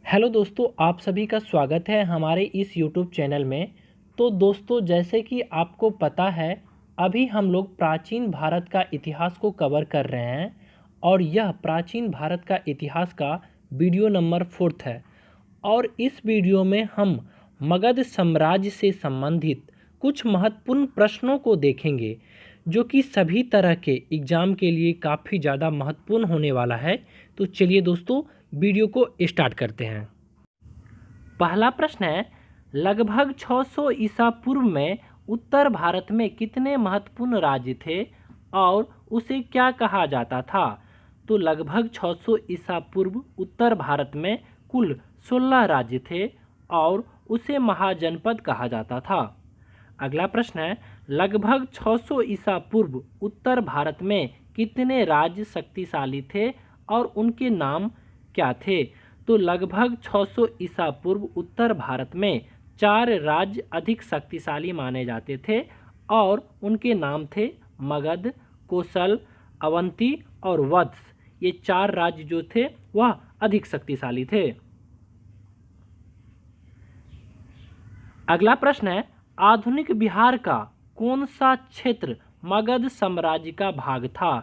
Hello दोस्तों, आप सभी का स्वागत है हमारे इस यूट्यूब चैनल में। तो दोस्तों, जैसे कि आपको पता है, अभी हम लोग प्राचीन भारत का इतिहास को कवर कर रहे हैं और यह प्राचीन भारत का इतिहास का वीडियो नंबर 4 है। और इस वीडियो में हम मगध साम्राज्य से संबंधित कुछ महत्वपूर्ण प्रश्नों को देखेंगे, जो कि सभी तरह के एग्ज़ाम के लिए काफ़ी ज़्यादा महत्वपूर्ण होने वाला है। तो चलिए दोस्तों, वीडियो को स्टार्ट करते हैं। पहला प्रश्न है, लगभग 600 ईसा पूर्व में उत्तर भारत में कितने महत्वपूर्ण राज्य थे और उसे क्या कहा जाता था? तो लगभग 600 ईसा पूर्व उत्तर भारत में कुल 16 राज्य थे और उसे महाजनपद कहा जाता था। अगला प्रश्न है, लगभग 600 ईसा पूर्व उत्तर भारत में कितने राज्य शक्तिशाली थे और उनके नाम क्या थे? तो लगभग 600 ईसा पूर्व उत्तर भारत में 4 राज्य अधिक शक्तिशाली माने जाते थे और उनके नाम थे मगध, कोसल, अवंती और वत्स। ये 4 राज्य जो थे वह अधिक शक्तिशाली थे। अगला प्रश्न है, आधुनिक बिहार का कौन सा क्षेत्र मगध साम्राज्य का भाग था?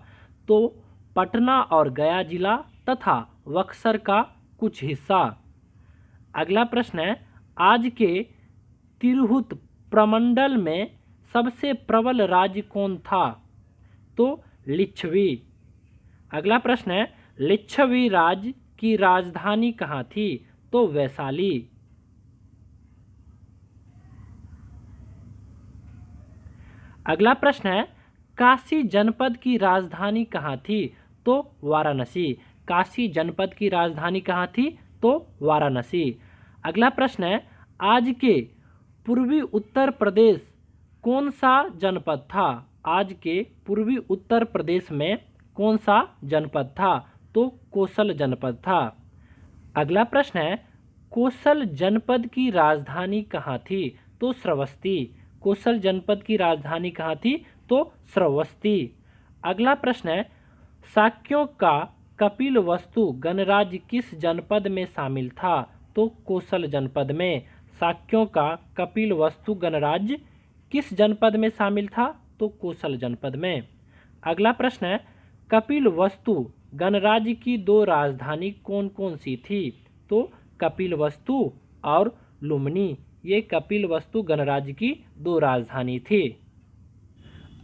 तो पटना और गया जिला तथा बक्सर का कुछ हिस्सा। अगला प्रश्न है, आज के तिरहुत प्रमंडल में सबसे प्रबल राज्य कौन था? तो लिच्छवी। अगला प्रश्न है, लिच्छवी राज्य की राजधानी कहाँ थी? तो वैशाली। अगला प्रश्न है, काशी जनपद की राजधानी कहाँ थी? तो वाराणसी। काशी जनपद की राजधानी कहाँ थी? तो वाराणसी। अगला प्रश्न है, आज के पूर्वी उत्तर प्रदेश कौन सा जनपद था? आज के पूर्वी उत्तर प्रदेश में कौन सा जनपद था? तो कोसल जनपद था। अगला प्रश्न है, कोसल जनपद की राजधानी कहाँ थी? तो श्रावस्ती। कोसल जनपद की राजधानी कहाँ थी? तो श्रावस्ती। अगला प्रश्न है, शाक्यों का कपिलवस्तु गणराज्य किस जनपद में शामिल था? तो कोसल जनपद में। शाक्यों का कपिलवस्तु गणराज्य किस जनपद में शामिल था? तो कोसल जनपद में। अगला प्रश्न है, कपिलवस्तु गणराज्य की 2 राजधानी कौन कौन सी थी? तो कपिलवस्तु और लुम्बिनी। ये कपिलवस्तु गणराज्य की 2 राजधानी थी।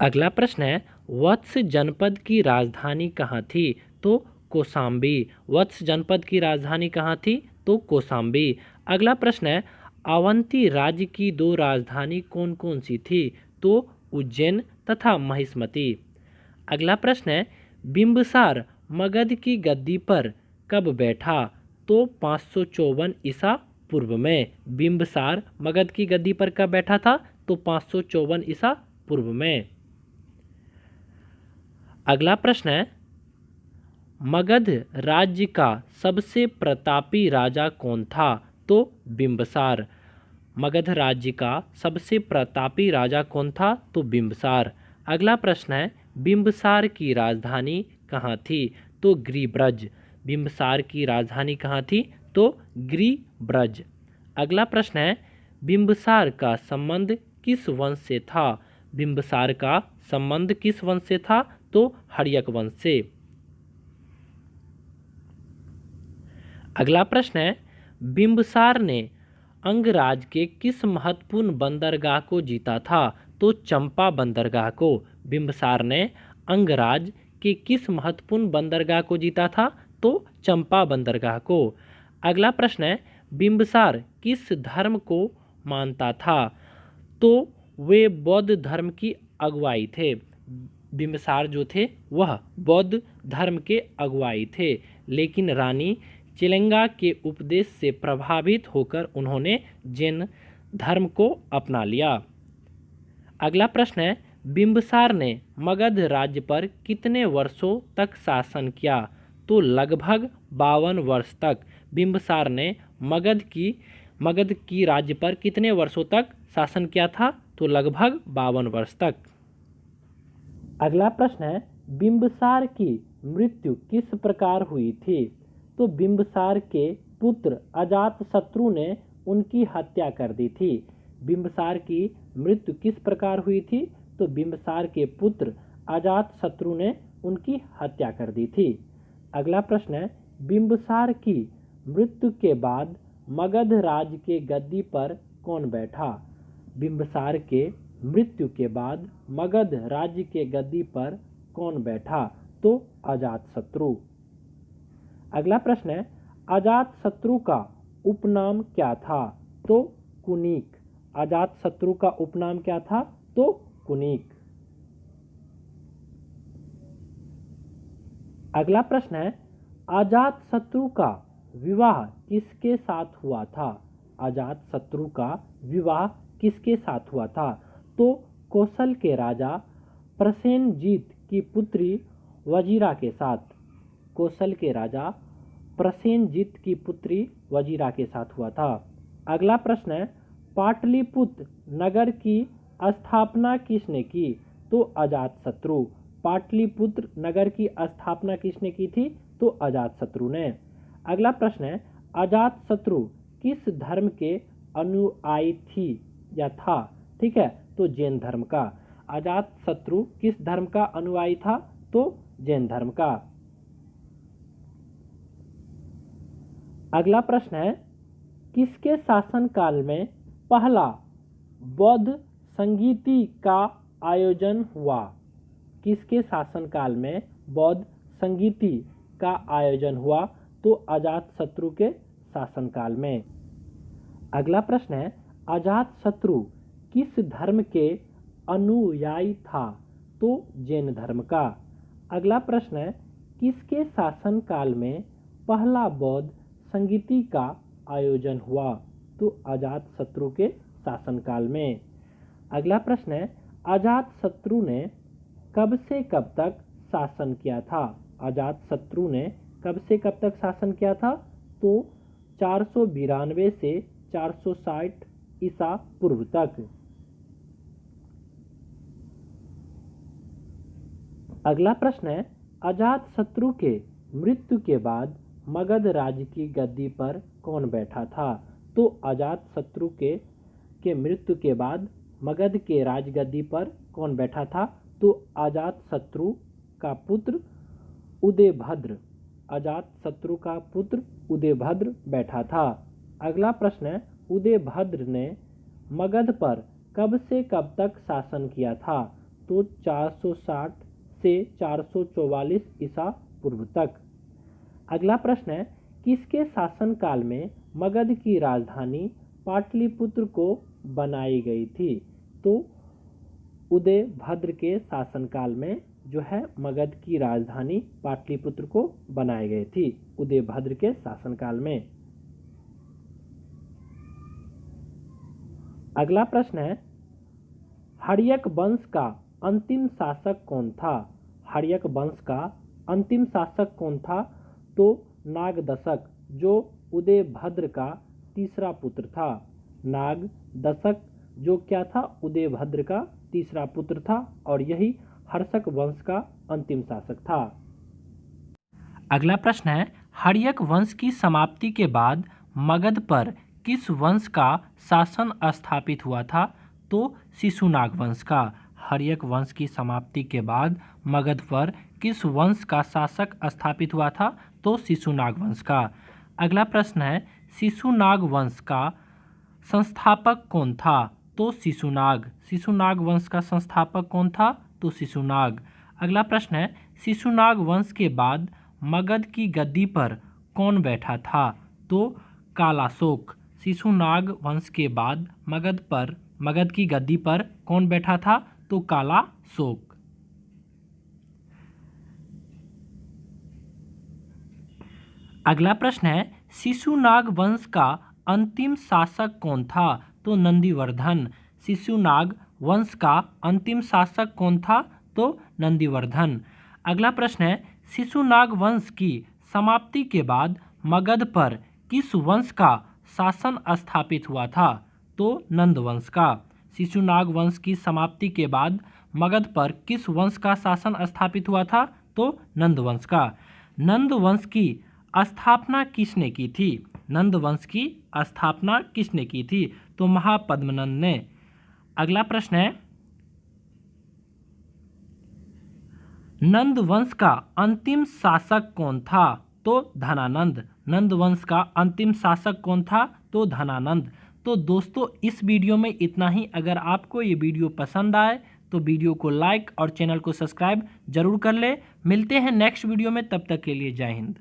अगला प्रश्न है, वत्स जनपद की राजधानी कहाँ थी? तो कौशाम्बी। वत्स जनपद की राजधानी कहाँ थी? तो कौशाम्बी। अगला प्रश्न है, अवंती राज्य की 2 राजधानी कौन कौन सी थी? तो उज्जैन तथा महिष्मती। अगला प्रश्न है, बिंबिसार मगध की गद्दी पर कब बैठा? तो 554 ईसा पूर्व में। बिंबिसार मगध की गद्दी पर कब बैठा था? तो 554 ईसा पूर्व में। अगला प्रश्न है, मगध राज्य का सबसे प्रतापी राजा कौन था? तो बिंबिसार। मगध राज्य का सबसे प्रतापी राजा कौन था? तो बिंबिसार। अगला प्रश्न है, बिंबिसार की राजधानी कहाँ थी? तो गिरिब्रज। बिंबिसार की राजधानी कहाँ थी? तो गिरिब्रज। अगला प्रश्न है, बिंबिसार का संबंध किस वंश से था? बिंबिसार का संबंध किस वंश से था? तो हर्यक वंश से। अगला प्रश्न है, बिंबिसार ने अंगराज के किस महत्वपूर्ण बंदरगाह को जीता था? तो चंपा बंदरगाह को। बिंबिसार ने अंगराज के किस महत्वपूर्ण बंदरगाह को जीता था? तो चंपा बंदरगाह को। अगला प्रश्न है, बिंबिसार किस धर्म को मानता था? तो वे बौद्ध धर्म की अगुवाई थे। बिंबिसार जो थे वह बौद्ध धर्म के अगुवाई थे, लेकिन रानी चिलंगा के उपदेश से प्रभावित होकर उन्होंने जैन धर्म को अपना लिया। अगला प्रश्न है, बिंबिसार ने मगध राज्य पर कितने वर्षों तक शासन किया? तो लगभग 52 वर्ष तक। बिंबिसार ने मगध की राज्य पर कितने वर्षों तक शासन किया था? तो लगभग 52 वर्ष तक। अगला प्रश्न है, बिंबिसार की मृत्यु किस प्रकार हुई थी? तो बिंबिसार के पुत्र अजातशत्रु ने उनकी हत्या कर दी थी। बिंबिसार की मृत्यु किस प्रकार हुई थी? तो बिंबिसार के पुत्र अजातशत्रु ने उनकी हत्या कर दी थी। अगला प्रश्न है, बिंबिसार की मृत्यु के बाद मगध राज्य के गद्दी पर कौन बैठा? बिंबिसार के मृत्यु के बाद मगध राज्य के गद्दी पर कौन बैठा? तो अजातशत्रु। अगला प्रश्न है, अजातशत्रु का उपनाम क्या था? तो कुनिक। अजातशत्रु का उपनाम क्या था? तो कुनिक। अगला प्रश्न है, अजातशत्रु का विवाह किसके साथ हुआ था? अजातशत्रु का विवाह किसके साथ हुआ था? तो कौशल के राजा प्रसेनजीत की पुत्री वजीरा के साथ। कौशल के राजा प्रसेनजीत की पुत्री वजीरा के साथ हुआ था। अगला प्रश्न है, पाटलिपुत्र नगर की स्थापना किसने की? तो अजातशत्रु। पाटलिपुत्र नगर की स्थापना किसने की थी? तो अजातशत्रु ने। अगला प्रश्न है, अजातशत्रु किस धर्म के अनुयायी थी या था? ठीक है, तो जैन धर्म का। अजातशत्रु किस धर्म का अनुयायी था? तो जैन धर्म का। अगला प्रश्न है, किसके शासनकाल में पहला बौद्ध संगीति का आयोजन हुआ? किसके शासनकाल में बौद्ध संगीति का आयोजन हुआ? तो अजातशत्रु के शासनकाल में। अगला प्रश्न है, अजातशत्रु किस धर्म के अनुयायी था? तो जैन धर्म का। अगला प्रश्न है, किसके शासनकाल में पहला बौद्ध संगीति का आयोजन हुआ? तो अजातशत्रु के शासनकाल में। अगला प्रश्न है, अजातशत्रु ने कब से कब तक शासन किया था? अजातशत्रु ने कब से कब तक शासन किया था? तो 492 से 460 ईसा पूर्व तक। अगला प्रश्न है, अजातशत्रु के मृत्यु के बाद मगध राज्य की गद्दी पर कौन बैठा था? तो अजातशत्रु के मृत्यु के बाद मगध के राजगद्दी पर कौन बैठा था? तो अजातशत्रु का पुत्र उदयभद्र। अजातशत्रु का पुत्र उदयभद्र बैठा था। अगला प्रश्न है, उदयभद्र ने मगध पर कब से कब तक शासन किया था? तो 460 से 444 ईसा पूर्व तक। अगला प्रश्न है, किसके शासनकाल में मगध की राजधानी पाटलिपुत्र को बनाई गई थी? तो उदयभद्र के शासनकाल में जो है मगध की राजधानी पाटलिपुत्र को बनाई गई थी, उदयभद्र के शासनकाल में। अगला प्रश्न है, हर्यक वंश का अंतिम शासक कौन था? हर्यक वंश का अंतिम शासक कौन था? तो नागदशक, जो उदयभद्र का तीसरा पुत्र था। नागदशक जो क्या था? उदयभद्र का तीसरा पुत्र था और यही हर्षक वंश का अंतिम शासक था। अगला प्रश्न है, हर्यक वंश की समाप्ति के बाद मगध पर किस वंश का शासन स्थापित हुआ था? तो शिशुनाग वंश का। हर्यक वंश की समाप्ति के बाद मगध पर किस वंश का शासक स्थापित हुआ था? तो शिशुनाग वंश का। अगला प्रश्न है, शिशुनाग वंश का संस्थापक कौन था? तो शिशुनाग। शिशुनाग वंश का संस्थापक कौन था? तो शिशुनाग। अगला प्रश्न है, शिशुनाग वंश के बाद मगध की गद्दी पर कौन बैठा था? तो कालाशोक। शिशुनाग वंश के बाद मगध की गद्दी पर कौन बैठा था? तो कालाशोक। अगला प्रश्न है, शिशुनाग वंश का अंतिम शासक कौन था? तो नंदीवर्धन। शिशुनाग वंश का अंतिम शासक कौन था? तो नंदीवर्धन। अगला प्रश्न है, शिशुनाग वंश की समाप्ति के बाद मगध पर किस वंश का शासन स्थापित हुआ था? तो नंद वंश का। शिशुनाग वंश की समाप्ति के बाद मगध पर किस वंश का शासन स्थापित हुआ था? तो नंद वंश का। नंद वंश की स्थापना किसने की थी? नंद वंश की स्थापना किसने की थी? तो महापद्मनंद ने। अगला प्रश्न है, नंद वंश का अंतिम शासक कौन था? तो धनानंद। नंद वंश का अंतिम शासक कौन था? तो धनानंद। तो दोस्तों इस वीडियो में इतना ही। अगर आपको ये वीडियो पसंद आए तो वीडियो को लाइक और चैनल को सब्सक्राइब जरूर कर ले। मिलते हैं नेक्स्ट वीडियो में, तब तक के लिए जय हिंद।